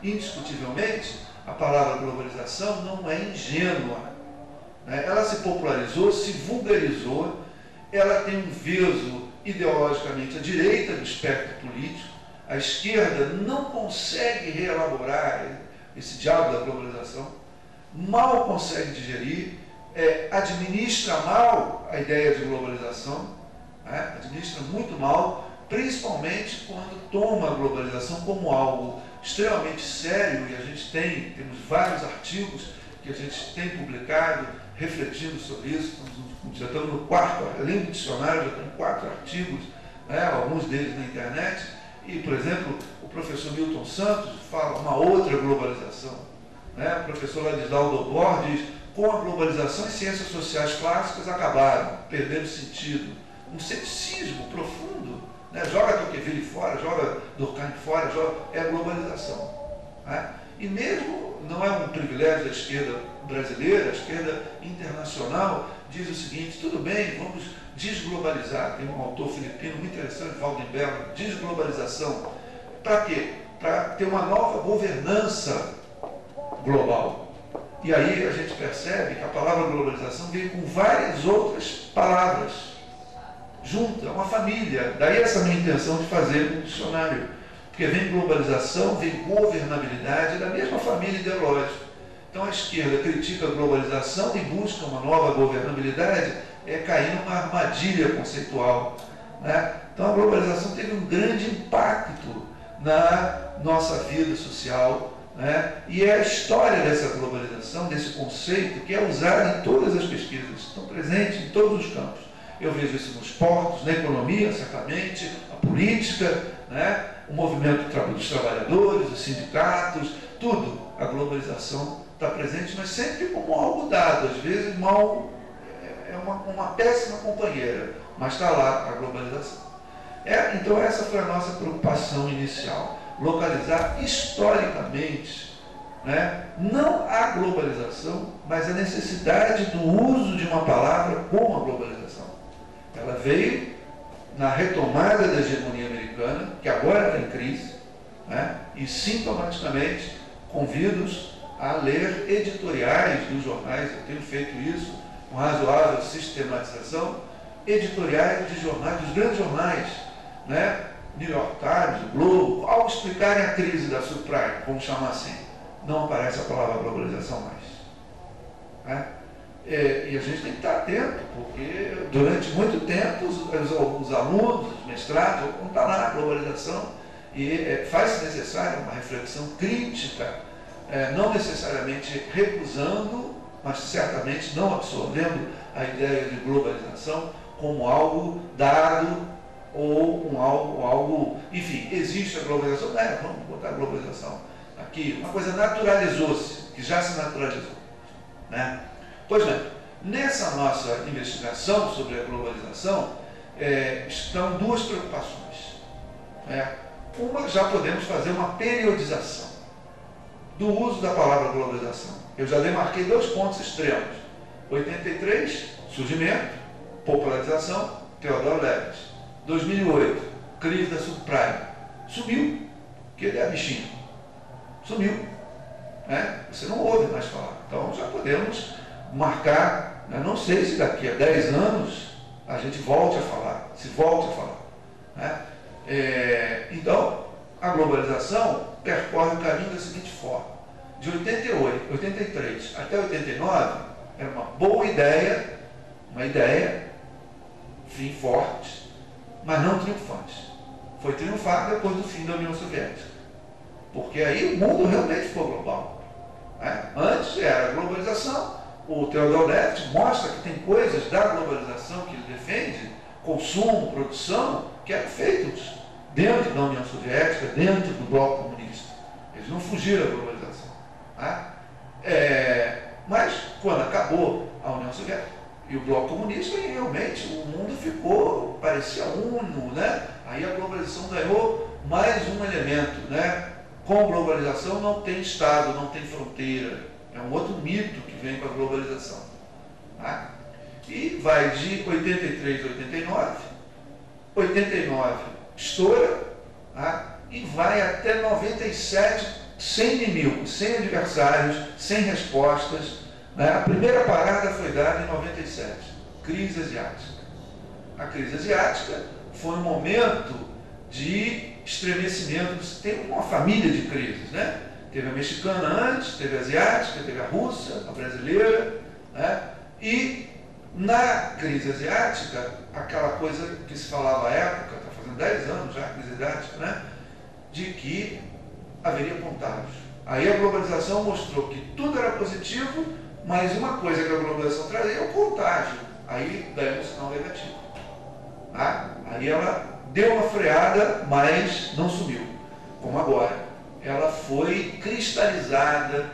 indiscutivelmente, a palavra globalização não é ingênua, né? Ela se popularizou, se vulgarizou, ela tem um viso ideologicamente à direita do espectro político, a esquerda não consegue reelaborar esse diabo da globalização, mal consegue digerir, administra mal a ideia de globalização, né? Administra muito mal, principalmente quando toma a globalização como algo extremamente sério, e a gente temos vários artigos que a gente tem publicado refletindo sobre isso. Já estamos no quarto, além do dicionário, já temos 4 artigos, né, alguns deles na internet, e, por exemplo, o professor Milton Santos fala uma outra globalização, né? O professor Ladislau Dobor diz: com a globalização, as ciências sociais clássicas acabaram, perderam sentido. Um ceticismo profundo, né? Joga Tocqueville fora, joga Durkheim fora, é a globalização, né? E mesmo não é um privilégio da esquerda brasileira, a esquerda internacional diz o seguinte: tudo bem, vamos desglobalizar. Tem um autor filipino muito interessante, Waldenberg, desglobalização. Para quê? Para ter uma nova governança global. E aí a gente percebe que a palavra globalização veio com várias outras palavras junta, uma família. Daí essa minha intenção de fazer um dicionário, porque vem globalização, vem governabilidade, da mesma família ideológica. Então a esquerda critica a globalização e busca uma nova governabilidade, cair numa armadilha conceitual, né? Então a globalização teve um grande impacto na nossa vida social, né? E é a história dessa globalização, desse conceito, que é usado em todas as pesquisas, estão presentes em todos os campos. Eu vejo isso nos portos, na economia, certamente, a política, né? O movimento dos trabalhadores, os sindicatos, tudo. A globalização está presente, mas sempre como algo dado, às vezes mal, uma péssima companheira, mas está lá a globalização. Então essa foi a nossa preocupação inicial, localizar historicamente, né, não a globalização, mas a necessidade do uso de uma palavra como a globalização. Ela veio na retomada da hegemonia americana, que agora está em crise, né, e sintomaticamente convido-os a ler editoriais dos jornais. Eu tenho feito isso com razoável sistematização, editoriais de jornais, dos grandes jornais, né? New York Times, o Globo, ao explicarem a crise da subprime, vamos chamar assim, não aparece a palavra globalização mais, né? E a gente tem que estar atento, porque durante muito tempo os alunos, os mestrados, vão estar lá na globalização, e faz-se necessária uma reflexão crítica, não necessariamente recusando, mas certamente não absorvendo a ideia de globalização como algo dado ou algo, enfim, existe a globalização, vamos botar a globalização aqui, uma coisa naturalizou-se, que já se naturalizou, né? Pois bem, nessa nossa investigação sobre a globalização, estão 2 preocupações, né? Uma, já podemos fazer uma periodização do uso da palavra globalização. Eu já demarquei 2 pontos extremos. 83, surgimento, popularização, Theodore Levitt. 2008, crise da subprime. Sumiu, que ele é bichinho. Sumiu, né? Você não ouve mais falar. Então já podemos marcar, né? Não sei se daqui a 10 anos a gente volte a falar, né? Então, a globalização percorre o caminho da seguinte forma: de 83 até 89, era uma boa ideia, enfim, forte, mas não triunfante. Foi triunfar depois do fim da União Soviética, porque aí o mundo realmente ficou global, né? Antes era a globalização. O Theodore Levitt mostra que tem coisas da globalização que ele defende, consumo, produção, que eram feitos dentro da União Soviética, dentro do bloco comunista. Eles não fugiram da globalização, né? Mas quando acabou a União Soviética e o bloco comunista, aí realmente o mundo parecia uno, né? Aí a globalização ganhou mais um elemento, né? Com globalização não tem Estado, não tem fronteira. É um outro mito que vem com a globalização, né? E vai de 83 a 89, 89 estoura, né? E vai até 97, sem inimigos, sem adversários, sem respostas. Né? A primeira parada foi dada em 97, crise asiática. A crise asiática foi um momento de estremecimento. Tem uma família de crises, né? Teve a mexicana antes, teve a asiática, teve a russa, a brasileira, né? E na crise asiática, aquela coisa que se falava à época, está fazendo 10 anos já a crise asiática, né? De que haveria contágio. Aí a globalização mostrou que tudo era positivo, mas uma coisa que a globalização trazia é o contágio. Aí daí um sinal negativo. Tá? Aí ela deu uma freada, mas não sumiu, como agora. Ela foi cristalizada,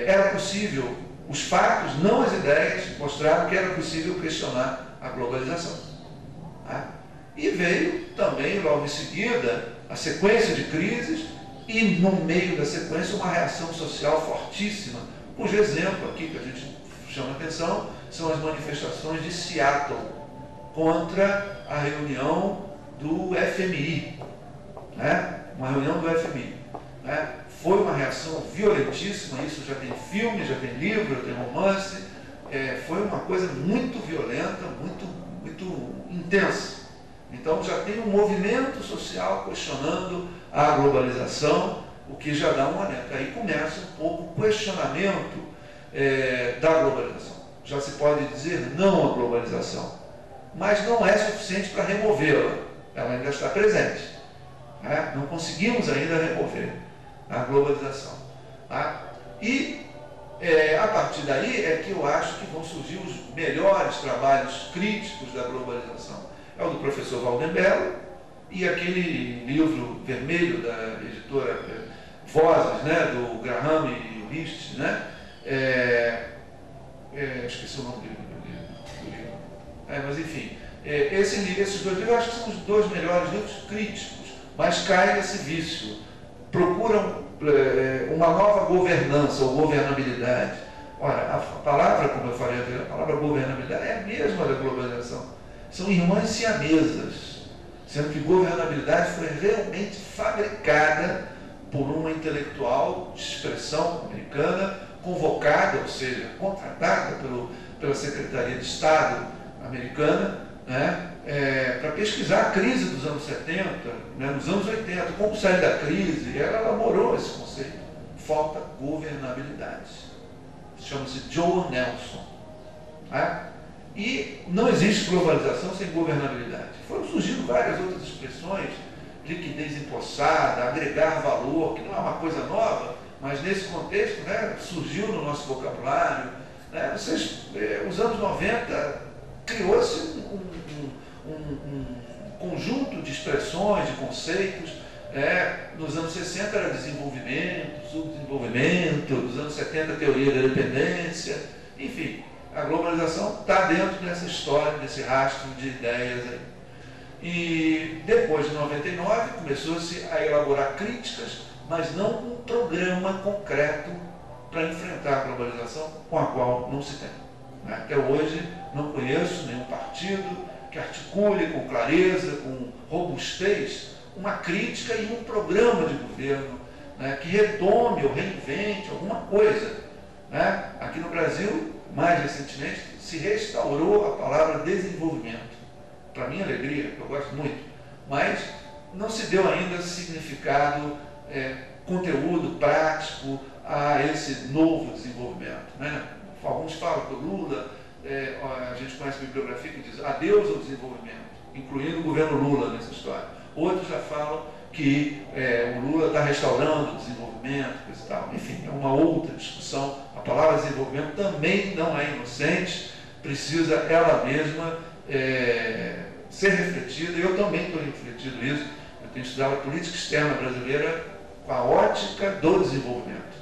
era possível, os fatos, não as ideias, mostraram que era possível questionar a globalização. Tá? E veio também, logo em seguida, a sequência de crises e, no meio da sequência, uma reação social fortíssima, cujo exemplo aqui que a gente chama a atenção são as manifestações de Seattle contra a reunião do FMI, né? Uma reunião do FMI. Né? Foi uma reação violentíssima, isso já tem filme, já tem livro, já tem romance, foi uma coisa muito violenta, muito intensa. Então já tem um movimento social questionando a globalização, o que já dá um alerta. Aí começa um pouco o questionamento da globalização. Já se pode dizer não à globalização, mas não é suficiente para removê-la. Ela ainda está presente. Né? Não conseguimos ainda remover a globalização. Tá? E a partir daí é que eu acho que vão surgir os melhores trabalhos críticos da globalização. É o do professor Valdenberg e aquele livro vermelho da editora Vozes, né, do Graham e Rist, né? Esqueci o nome do livro. Mas enfim, esses dois livros eu acho que são os dois melhores livros críticos, mas caem nesse vício, procuram uma nova governança ou governabilidade. Ora, a palavra, como eu falei, a palavra governabilidade é a mesma da globalização. São irmãs siamesas, sendo que governabilidade foi realmente fabricada por uma intelectual de expressão americana, convocada, ou seja, contratada pela Secretaria de Estado americana, né, para pesquisar a crise dos anos 70, né, nos anos 80, como sair da crise, e ela elaborou esse conceito. Falta governabilidade. Chama-se Joe Nelson. Né? E não existe globalização sem governabilidade. Foram surgindo várias outras expressões, liquidez empossada, agregar valor, que não é uma coisa nova, mas nesse contexto, né, surgiu no nosso vocabulário. Né, os anos 90 criou-se um conjunto de expressões, de conceitos. Nos anos 60 era desenvolvimento, subdesenvolvimento, nos anos 70 teoria da dependência, enfim. A globalização está dentro dessa história, desse rastro de ideias aí. E depois de 99 começou-se a elaborar críticas, mas não um programa concreto para enfrentar a globalização, com a qual não se tem. Até hoje não conheço nenhum partido que articule com clareza, com robustez, uma crítica e um programa de governo, né, que retome ou reinvente alguma coisa. Né? Aqui no Brasil, mais recentemente, se restaurou a palavra desenvolvimento. Para minha alegria, que eu gosto muito, mas não se deu ainda significado, conteúdo prático a esse novo desenvolvimento. Né? Alguns falam que o Lula, a gente conhece a bibliografia que diz adeus ao desenvolvimento, incluindo o governo Lula nessa história. Outros já falam que o Lula está restaurando o desenvolvimento, coisa e tal. Enfim, é uma outra discussão. A palavra desenvolvimento também não é inocente, precisa ela mesma ser refletida, e eu também estou refletindo isso. Eu tenho estudado a política externa brasileira com a ótica do desenvolvimento.